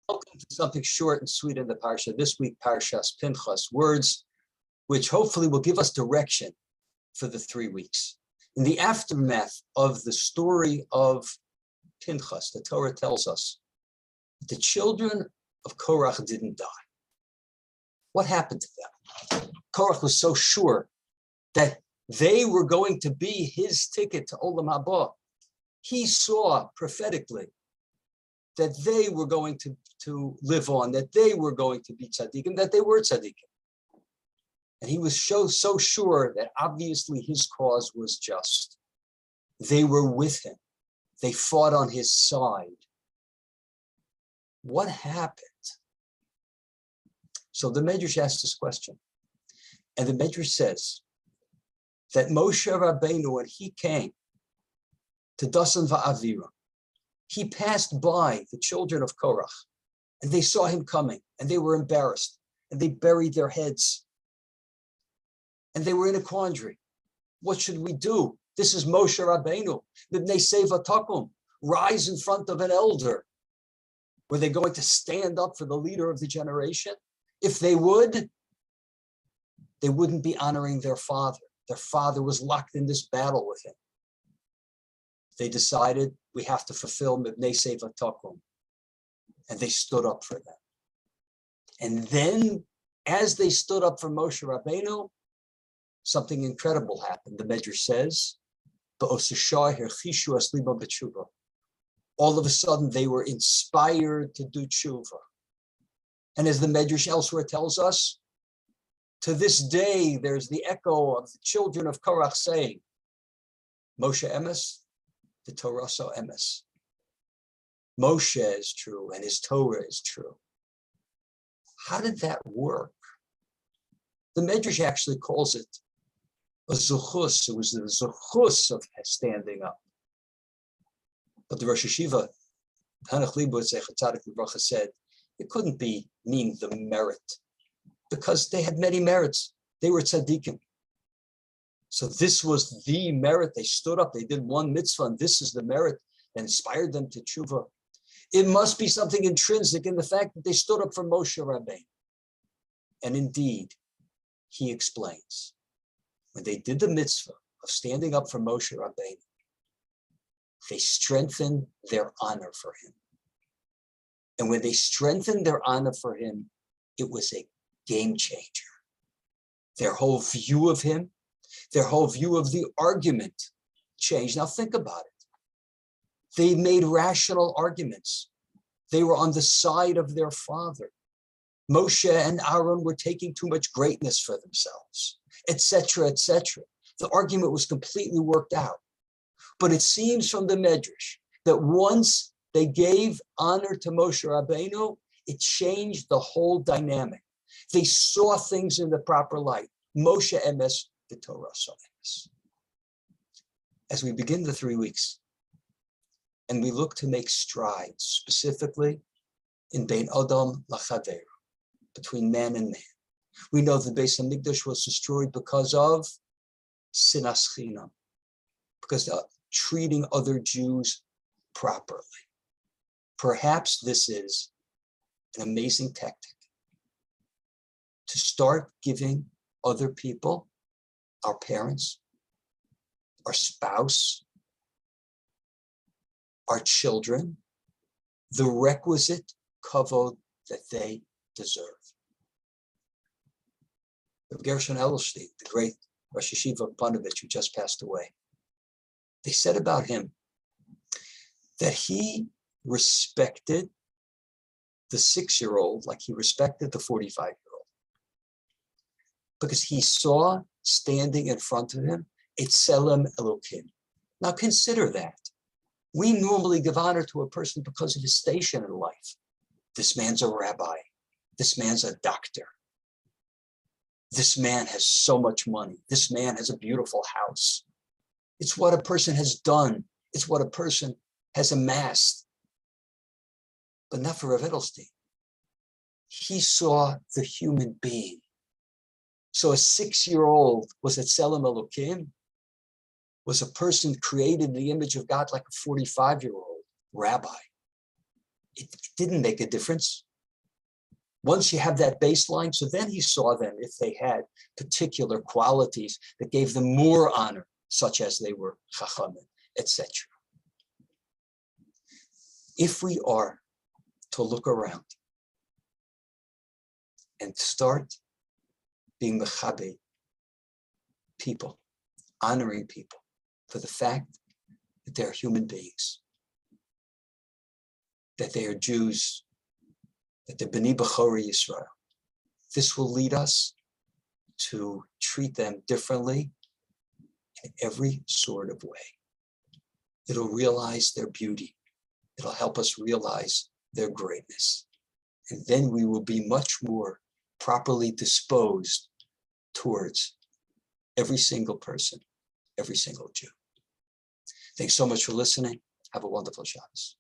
Welcome to something short and sweet in the Parsha. This week, Parshas, Pinchas, words which hopefully will give us direction for the 3 weeks. In the aftermath of the story of Pinchas, the Torah tells us the children of Korach didn't die. What happened to them? Korach was so sure that they were going to be his ticket to Olam Haba. He saw prophetically that they were going to live on, that they were going to be tzaddikim, that they were tzaddikim. And he was so sure that obviously his cause was just. They were with him. They fought on his side. What happened? So the Medrash asked this question. And the Medrash says that Moshe Rabbeinu, when he came to Dasan Va'avira, he passed by the children of Korach, and they saw him coming, and they were embarrassed, and they buried their heads, and they were in a quandary. What should we do? This is Moshe Rabbeinu. Mibnei Seva Takum, rise in front of an elder. Were they going to stand up for the leader of the generation? If they would, they wouldn't be honoring their father. Their father was locked in this battle with him. They decided we have to fulfill Mibnei Seva Takum. And they stood up for them. And then, as they stood up for Moshe Rabbeinu, something incredible happened. The Medrash says, all of a sudden, they were inspired to do tshuva. And as the Medrash elsewhere tells us, to this day, there's the echo of the children of Korach saying, Moshe Emes, the Torah so Emes. Moshe is true and his Torah is true. How did that work? The Medrash actually calls it a zuchus. It was the zuchus of standing up. But the Rosh Hashiva, Hanach Libud Zechatzaddik Livracha, said it couldn't mean the merit, because they had many merits. They were tzaddikim. So this was the merit. They stood up, they did one mitzvah, and this is the merit that inspired them to tshuva. It must be something intrinsic in the fact that they stood up for Moshe Rabbeinu. And indeed, he explains, when they did the mitzvah of standing up for Moshe Rabbeinu, they strengthened their honor for him. And when they strengthened their honor for him, it was a game changer. Their whole view of him, their whole view of the argument changed. Now think about it. They made rational arguments. They were on the side of their father. Moshe and Aaron were taking too much greatness for themselves, etc., etc. The argument was completely worked out. But it seems from the Medrash that once they gave honor to Moshe Rabbeinu, it changed the whole dynamic. They saw things in the proper light. Moshe Emes, the Torah so Emes. As we begin the 3 weeks, and we look to make strides, specifically in Bein Adam Lachaveru, between man and man. We know the Beis Hamikdash was destroyed because of sinas chinam, because of treating other Jews properly. Perhaps this is an amazing tactic to start giving other people, our parents, our spouse, our children, the requisite kavod that they deserve. Gershon Edelstein, the great Rosh Hashiva of Panovich, who just passed away, they said about him that he respected the 6-year-old like he respected the 45-year-old, because he saw standing in front of him a Tselem Elokim. Now consider that. We normally give honor to a person because of his station in life. This man's a rabbi. This man's a doctor. This man has so much money. This man has a beautiful house. It's what a person has done. It's what a person has amassed. But not for Rav Edelstein. He saw the human being. So a 6-year-old was a Tselem Elokim, was a person created in the image of God like a 45-year-old rabbi. it didn't make a difference. Once you have that baseline, so then he saw them if they had particular qualities that gave them more honor, such as they were chachamim, etc. If we are to look around and start being mechabe people, honoring people for the fact that they're human beings, that they are Jews, that they're B'nai B'chorei Yisrael. This will lead us to treat them differently in every sort of way. It'll realize their beauty. It'll help us realize their greatness. And then we will be much more properly disposed towards every single person, every single Jew. Thanks so much for listening. Have a wonderful Shabbos.